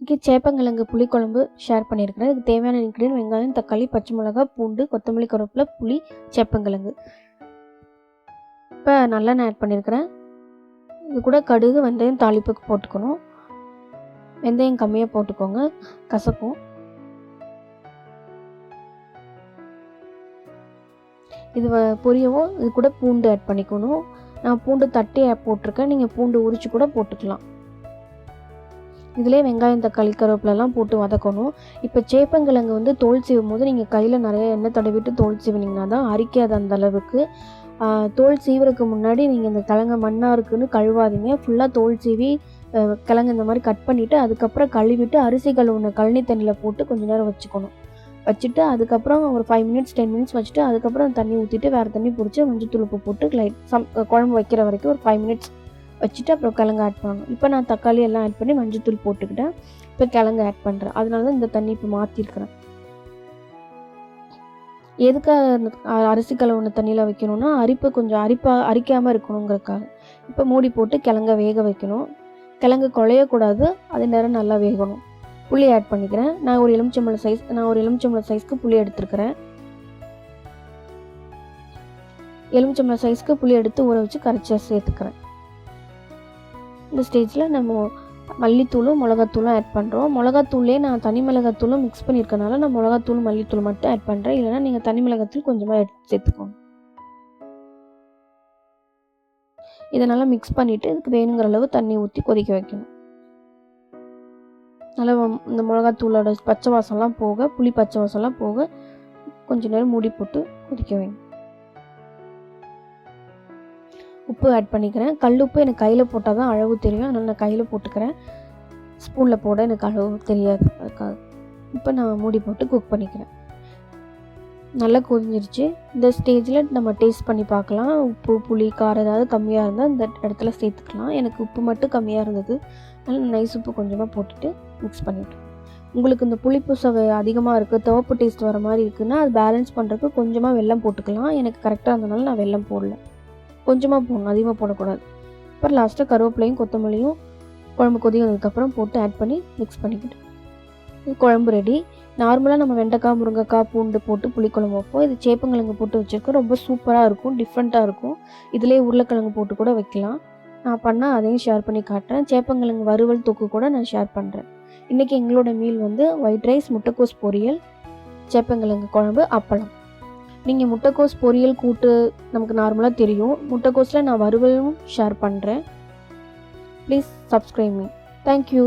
இன்றைக்கி சேப்பங்கிழங்கு புளிக்குழம்பு ஷேர் பண்ணியிருக்கிறேன். இதுக்கு தேவையான இன்க்ரீடியன்ட் வெங்காயம், தக்காளி, பச்சை மிளகாய், பூண்டு, கொத்தமல்லி, கருவேப்பிலை, புளி, சேப்பங்கிழங்கு. இப்போ நல்லெண்ணெய் ஆட் பண்ணியிருக்கிறேன். இது கூட கடுகு, வெந்தயம் தாளிப்புக்கு போட்டுக்கணும். வெந்தயம் கம்மியாக போட்டுக்கோங்க, கசக்கும். இது பொரியவும் இது கூட பூண்டு ஆட் பண்ணிக்கணும். நான் பூண்டு தட்டி போட்டிருக்கேன், நீங்கள் பூண்டு உரிச்சு கூட போட்டுக்கலாம். இதிலே வெங்காயம், தக்காளி, கருவேப்பிலெல்லாம் போட்டு வதக்கணும். இப்போ சேப்பங்கிழங்கு தோல் சீவும் போது நீங்கள் கையில் நிறைய எண்ணெய் தடவிட்டு தோல் சீவினீங்கன்னா தான் அரிக்காது அந்த அளவுக்கு. தோல் சீவுறதுக்கு முன்னாடி நீங்கள் இந்த கிழங்கு மண்ணாக இருக்குன்னு கழுவாதீங்க. ஃபுல்லாக தோல் சீவி கிழங்கு இந்த மாதிரி கட் பண்ணிவிட்டு அதுக்கப்புறம் கழுவிட்டு அரிசி கழுவுன கழனி தண்ணியில் போட்டு கொஞ்சம் நேரம் வச்சுட்டு அதுக்கப்புறம் ஒரு 5 மினிட்ஸ் 10 மினிட்ஸ் வச்சுட்டு அதுக்கப்புறம் தண்ணி ஊற்றிட்டு வேறு தண்ணி பிடிச்சி மஞ்சள் உப்பு போட்டு குழம்பு வைக்கிற வரைக்கும் ஒரு 5 மினிட்ஸ் வச்சுட்டு அப்புறம் கிழங்கு ஆட் பண்ணணும். இப்போ நான் தக்காளி எல்லாம் ஆட் பண்ணி மஞ்சள் போட்டுக்கிட்டேன். இப்போ கிழங்கு ஆட் பண்ணுறேன். அதனால தான் இந்த தண்ணி இப்போ மாற்றிருக்கிறேன். எதுக்காக அரிசி கழுவுன தண்ணியில் வைக்கணும்னா கொஞ்சம் அரிக்காமல் இருக்கணுங்கிறதுக்காக. இப்போ மூடி போட்டு கிழங்க வேக வைக்கணும். கிழங்கு குழையக்கூடாது, அது நேரம் நல்லா வேகணும். புளி ஆட் பண்ணிக்கிறேன். நான் ஒரு எலுமிச்சம்பழம் சைஸ்க்கு புளி எடுத்துருக்கிறேன். எலுமிச்சம்பழம் சைஸ்க்கு புளி எடுத்து ஊற வச்சு கரைச்சி சேர்த்துக்கிறேன். இந்த ஸ்டேஜில் நம்ம மல்லித்தூளும் மிளகாத்தூளும் ஆட் பண்ணுறோம். மிளகாத்தூள்லேயே நான் தனி மிளகாத்தூளும் மிக்ஸ் பண்ணியிருக்கனால நான் மிளகாத்தூள் மல்லித்தூள் மட்டும் ஆட் பண்ணுறேன். இல்லைனா நீங்கள் தனி மிளகாத்தூள் கொஞ்சமாக எடுத்து சேர்த்துக்கோங்க. இதனால் மிக்ஸ் பண்ணிவிட்டு இதுக்கு வேணுங்கிற அளவு தண்ணி ஊற்றி கொதிக்க வைக்கணும். நல்லா இந்த மிளகாத்தூளோட பச்சை வாசம்லாம் போக, புளி பச்சை வாசம்லாம் போக கொஞ்சம் நேரம் மூடி போட்டு கொதிக்க வைங்க. உப்பு ஆட் பண்ணிக்கிறேன். கல்லுப்பு எனக்கு கையில் போட்டால் தான் அளவு தெரியும், அதனால் நான் கையில் போட்டுக்கிறேன். ஸ்பூனில் போட எனக்கு அளவு தெரியாது, அதுக்காக. இப்போ நான் மூடி போட்டு குக் பண்ணிக்கிறேன். நல்லா கொதிஞ்சிருச்சு. இந்த ஸ்டேஜில் நம்ம டேஸ்ட் பண்ணி பார்க்கலாம். உப்பு, புளி, காரம் ஏதாவது கம்மியாக இருந்தால் இந்த இடத்துல சேர்த்துக்கலாம். எனக்கு உப்பு மட்டும் கம்மியாக இருந்தது, அதனால் நைஸ் உப்பு கொஞ்சமாக போட்டுட்டு மிக்ஸ் பண்ணிவிட்டேன். உங்களுக்கு இந்த புளிப்பு சுவை அதிகமாக இருக்குது, துவப்பு டேஸ்ட் வர மாதிரி இருக்குன்னா அது பேலன்ஸ் பண்ணுறதுக்கு கொஞ்சமாக வெல்லம் போட்டுக்கலாம். எனக்கு கரெக்டாக இருந்தனால நான் வெல்லம் போடல, கொஞ்சமாக போடணும், அதிகமாக போடக்கூடாது. அப்புறம் லாஸ்ட்டாக கருவேப்பிலையும் கொத்தமல்லியும் குழம்பு கொதிக்கிறதுக்கப்புறம் போட்டு ஆட் பண்ணி மிக்ஸ் பண்ணிக்கிட்டு குழம்பு ரெடி. நார்மலாக நம்ம வெண்டைக்காய், முருங்கைக்காய், பூண்டு போட்டு புளிக்குழம்பு வைப்போம். இது சேப்பங்கிழங்கு போட்டு வச்சுருக்கோம். ரொம்ப சூப்பராக இருக்கும், டிஃப்ரெண்ட்டாக இருக்கும். இதிலே உருளைக்கிழங்கு போட்டு கூட வைக்கலாம். நான் பண்ணால் அதையும் ஷேர் பண்ணி காட்டுறேன். சேப்பங்கிழங்கு வறுவல் தொக்கு கூட நான் ஷேர் பண்ணுறேன். இன்றைக்கி எங்களோட மீல் ஒயிட் ரைஸ், முட்டைக்கோஸ் பொரியல், சேப்பங்கிழங்கு குழம்பு, அப்பளம். நீங்கள் முட்டைக்கோஸ் பொரியல் கூட்டு நமக்கு நார்மலாக தெரியும். முட்டைக்கோஸில் நான் வறுவலும் ஷேர் பண்ணுறேன். Please subscribe me. தேங்க்யூ.